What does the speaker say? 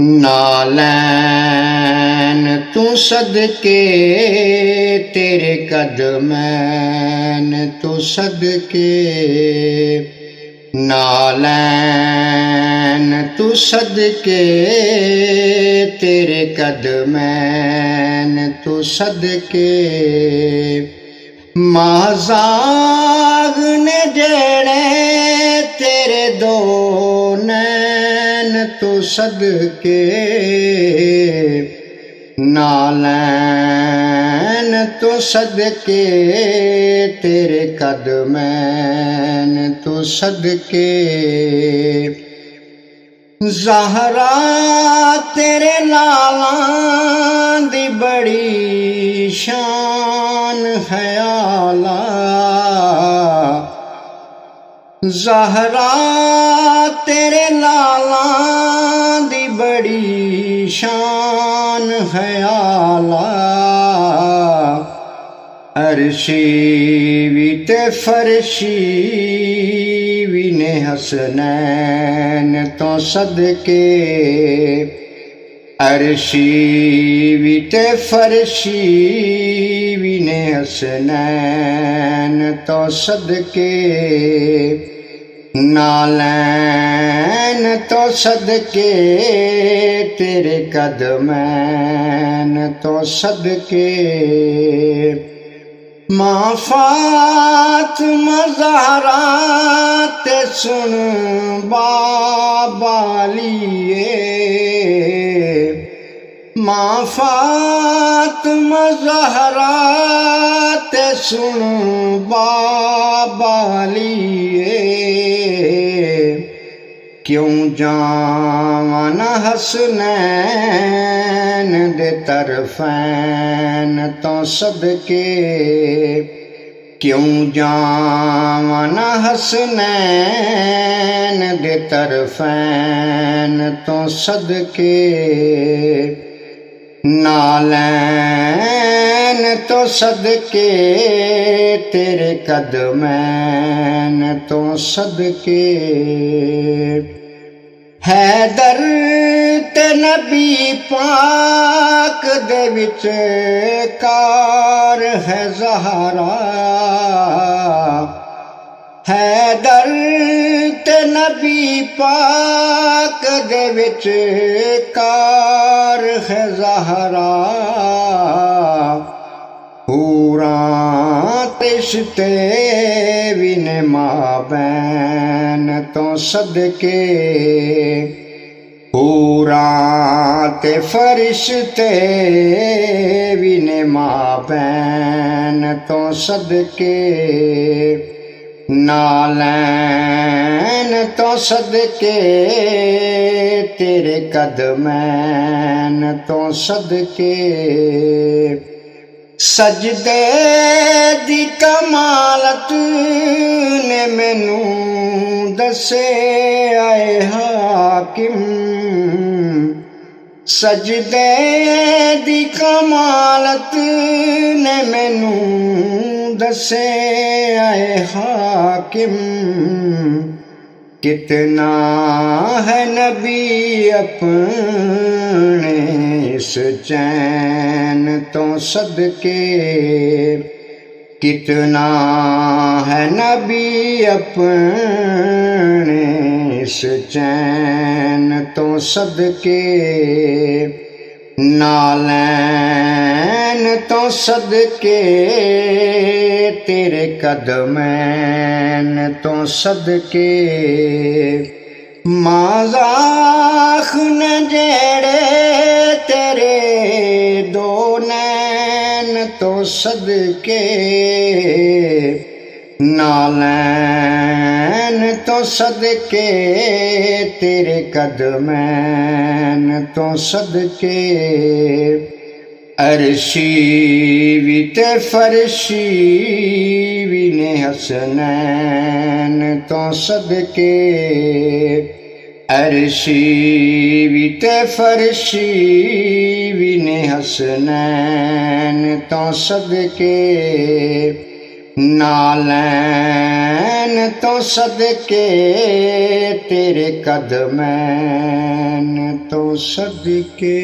नालैन तू सदके तेरे कदमैन तू सदके, नालैन तू सदके तेरे कदमैन तू सदके। महाजाग ने जेड़े तेरे दो नैन तू सदके, नालैन तू सदके तेरे कदमैन तू सदके। ज़हरा तेरे लालां दी बड़ी शान है आला, ज़हरा तेरे लालां दी बड़ी शान है आला। अर्शी भी ते फरशी भी ने हसनैन तो सदके, अर्शी भी ते फरशी भी ने हसनैन तो सदके। नालैन तो सदके तेरे कदमैन तो सदके। मां फातिमा ज़हरा ते सुन बाबालिए, मां फातिमा ज़हरा ते सुन बाबालिए। क्यों जावां ना हसनैन दे तरफैन तो सदके, क्यों जावां ना हसनैन दे तरफैन तो सदके। नालैन तो सदके तेरे कदमैन तो सदके। हैदर ते नबी पाक दे विच कार है ज़हरा, हैदर ते नबी पाक दे विच कार है ज़हरा। हूरां रिश्ते भी ने माबैन तो सदके, हूरां ते फरिश्ते भी ने माबैन तो सदके। नालैन तो सदके तेरे कदमैन तो सदके। सजदे दी कमालत ने मैनू दसे आए हाकिम, सजदे दी कमालत ने मैनू दसे आए हाकिम। कितना है नबी अपने इस चैन तो सदके, कितना है नबी अपने इस चैन तो सदके। नालैन तो सदके तेरे कदमैन तो सदके। माज़ाख न जेड़े तेरे दो नैन तो सदके, नालैन तो सदके तेरे कदमैन तो सदके। अर्शी भी ते फरशी भी ने हसनैन तो सदके, अर्शी भी ते फरशी भी ने हसनैन तो सदके। ਨਾਲੈਨ ਤੋਂ ਸਦਕੇ ਤੇਰੇ ਕਦਮੈਨ ਤੋਂ ਸਦਕੇ